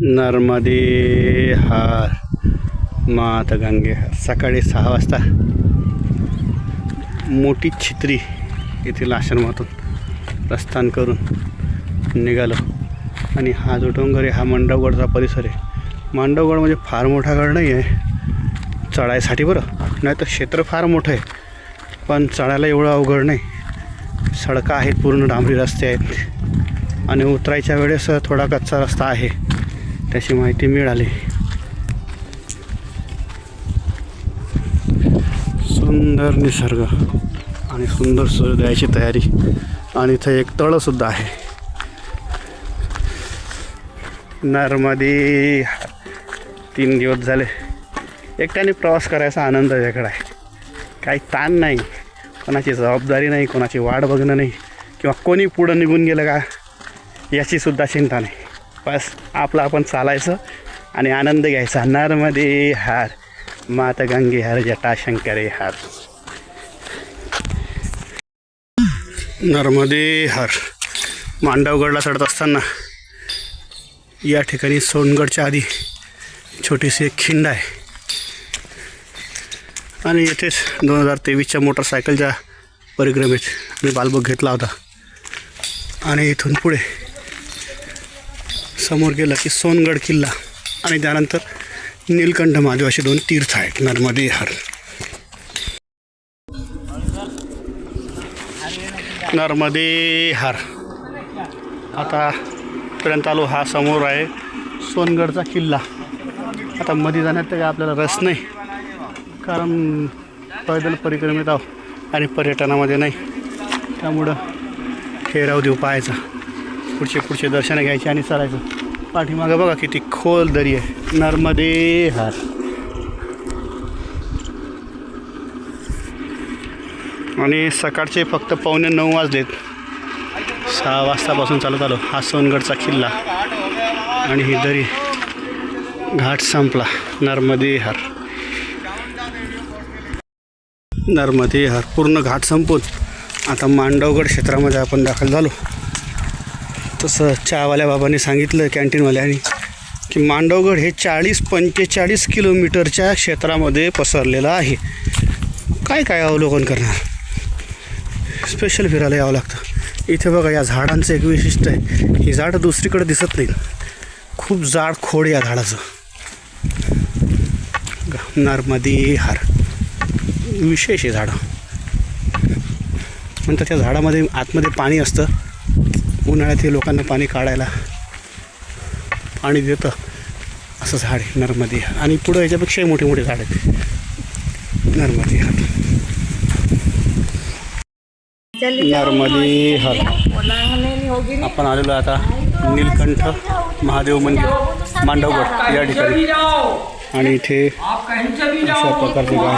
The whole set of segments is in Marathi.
नर्मदे हार माता गंगे हार. सकाळी 6 वाजता मोठी छित्री येथील आश्रमातून प्रस्थान करून निघालो. आणि हा जो डोंगर आहे हा मांडवगडचा परिसर आहे. मांडवगड म्हणजे फार मोठा गड नाही आहे चढायसाठी, बरं नाही तर क्षेत्र फार मोठं आहे पण चढायला एवढं अवघड नाही. सडका आहेत, पूर्ण डांबरी रस्ते आहेत आणि उतरायच्या वेळेस थोडा कच्चा रस्ता आहे, त्याची माहिती मिळाली. सुंदर निसर्ग आणि सुंदर सूर्योदयाची तयारी आणि इथं एक तळंसुद्धा आहे. नर्मदे 3 दिवस झाले. एकट्याने प्रवास करायचा आनंद वेगळा आहे. काही ताण नाही, कोणाची जबाबदारी नाही, कोणाची वाट बघणं नाही किंवा कोणी पुढं निघून गेलं का याचीसुद्धा चिंता नाही. बस आपलं आपण चालायचं आणि आनंद घ्यायचा. नर्मदे हार माता गंगे हार जटाशंकरे हार. नर्मदे हार. मांडवगडला चढत असताना या ठिकाणी सोनगडच्या आधी छोटीशी एक खिंड आहे आणि येथेच 2023च्या मोटरसायकलच्या परिक्रमेत मी बालबोग घेतला होता. आणि इथून पुढे समोर गेलं की सोनगड किल्ला आणि त्यानंतर नीलकंठ महादेव असे 2 तीर्थ आहेत. नर्मदे हार. नर्मदे हार. आता पर्यंत आलो. हा समोर आहे सोनगडचा किल्ला. आता मध्ये जाण्यात काही आपल्याला रस नाही, कारण पैदल परिक्रमेत आहो आणि पर्यटनामध्ये नाही, त्यामुळं ठेराव देऊ पाहायचा, पुढचे दर्शनं घ्यायचे आणि चालायचं. पाठीमागं बघा किती खोल दरी आहे. नर्मदे हार. आणि सकाळचे फक्त 8:45 वाजलेत. 6 वाजतापासून चालत आलो. हा सोनगडचा किल्ला आणि ही दरी, घाट संपला. नर्मदे हार. नर्मदे हार. पूर्ण घाट संपून आता मांडवगड क्षेत्रामध्ये आपण दाखल झालो. तसं चहावाल्या बाबांनी सांगितलं, कॅन्टीनवाल्यानी, की मांडवगड हे 40-45 किलोमीटरच्या क्षेत्रामध्ये पसरलेलं आहे. काय अवलोकन करणार, स्पेशल फिरायला यावं लागतं. इथे बघा या झाडांचं एक वैशिष्ट्य आहे, ही झाडं दुसरीकडे दिसत नाहीत. खूप जाड खोड या झाडाचं. नर्मदे हार. विशेष आहे झाडं. नंतर त्या झाडामध्ये आतमध्ये पाणी असतं. उन्हाळ्यात हे लोकांना पाणी काढायला पाणी देतं असं झाड आहे नर्मदे हार. आणि पुढं याच्यापेक्षाही मोठे झाड आहेत. नर्मदे हार. नर्मदे हार. आपण आलेलो आता नीलकंठ महादेव मंदिर मांडवगड या ठिकाणी. आणि इथे अशा प्रकारचे गाव.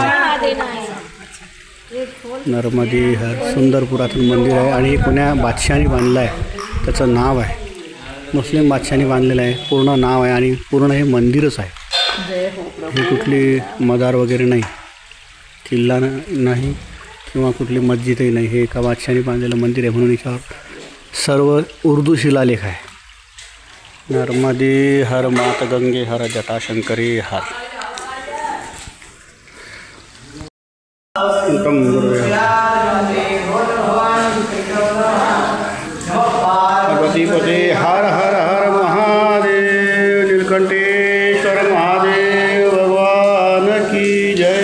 नर्मदे हार. सुंदर पुरातन मंदिर आहे आणि कोण्या बादशहाने बांधलं आहे, त्याचं नाव आहे. मुस्लिम बादशहाने बांधलेलं आहे. पूर्ण नाव आहे आणि पूर्ण हे मंदिरच आहे. हे कुठली मदार वगैरे नाही, किल्ला नाही किंवा कुठली मस्जिदही नाही. हे एका बादशहाने बांधलेलं मंदिर आहे म्हणून याच्यावर सर्व उर्दू शिलालेख आहे. नर्मदे हर माता गंगे हर जटाशंकरी हार. गणपतीपते हर हर हर महादेव. नीलकंठेश्वर महादेव भगवान की जय.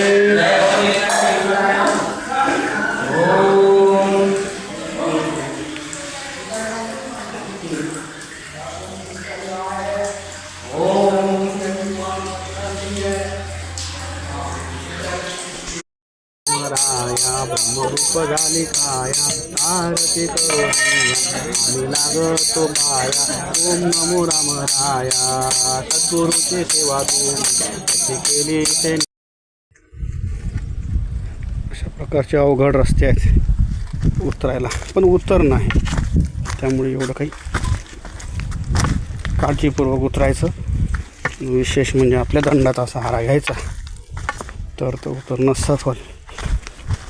ब्रह्मरूप झाली काया, आरती करू आम्ही लागतो पाया. ओम नमो राम राया, सद्गुरूची सेवा तू केली. अशा प्रकारचे अवघड रस्ते आहेत उतरायला, पण उतर नाही, त्यामुळे एवढं काही काळजीपूर्वक उतरायचं. विशेष म्हणजे आपल्या दंडाचा सहारा घ्यायचा, तर तो उतरणं सफल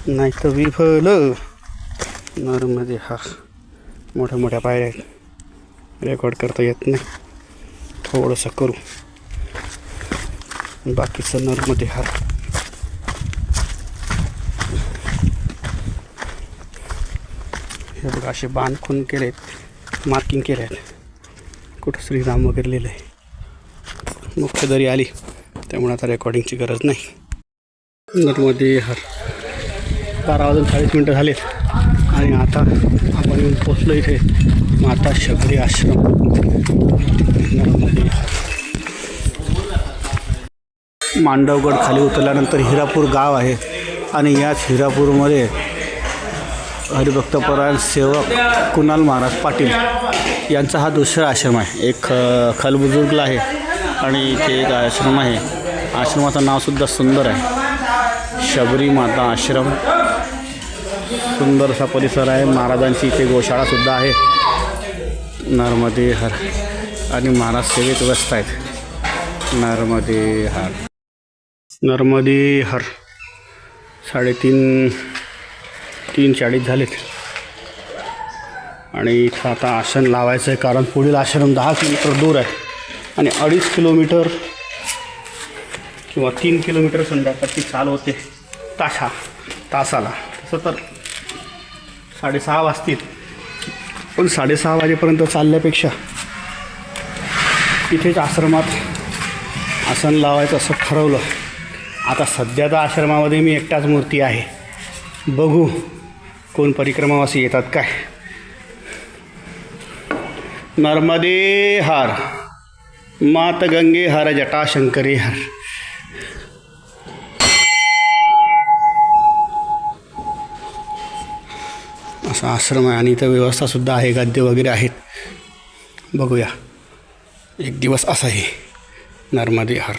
नाही तर विफल. नर्मदे हार. मोठ्या पायऱ्या आहेत, रेकॉर्ड करता येत नाही. थोडंसं करू. बाकीचं नर्मदे हार. हे बघा असे बाण खून केलेत, मार्किंग केले आहेत. कुठं श्रीराम वगैरे लिहिलं आहे. मुख्य दरी आली त्यामुळे आता रेकॉर्डिंगची गरज नाही. नर्मदे हर. 12:40 झालेत आणि आता आपण येऊन पोचलो इथे माता शबरी आश्रम. नर्मदे हर. मांडवगड खाली उतरल्यानंतर हिरापूर गाव आहे आणि याच हिरापूरमध्ये हरिभक्तपरायण सेवक कुणाल महाराज पाटील यांचा हा दुसरा आश्रम आहे. एक खलबुजुर्गला आहे आणि इथे एक आश्रम आहे. आश्रमाचं नावसुद्धा सुंदर आहे, शबरी माता आश्रम. सुंदरसा परिसर आहे. महाराजांची इथे गोशाळासुद्धा आहे. नर्मदे हर. आणि महाराज सेवेत व्यस्त आहेत. नर्मदे हर. नर्मदे हर. 3:40 झालेत आणि इथं आता आसन लावायचं आहे, कारण पुढील आश्रम 10 किलोमीटर दूर आहे आणि 2.5 किलोमीटर किंवा 3 किलोमीटर संध्याकाळची चाल होते तासाला. तसं तर 6:30 वाजतील, पण 6:30 वाजेपर्यंत चालल्यापेक्षा इथेच आश्रमात आसन लावायचं असं ठरवलं. आता सध्या तर आश्रमामध्ये मी एकटाच मूर्ती आहे. बघू कोण परिक्रमावासी येतात काय. नर्मदे हर. मात गंगे हर जटाशंकरी हर. असा आश्रम आहे आणि इथं व्यवस्थासुद्धा आहे, गद्दे वगैरे आहेत. बघूया एक दिवस असाही. नर्मदे हर.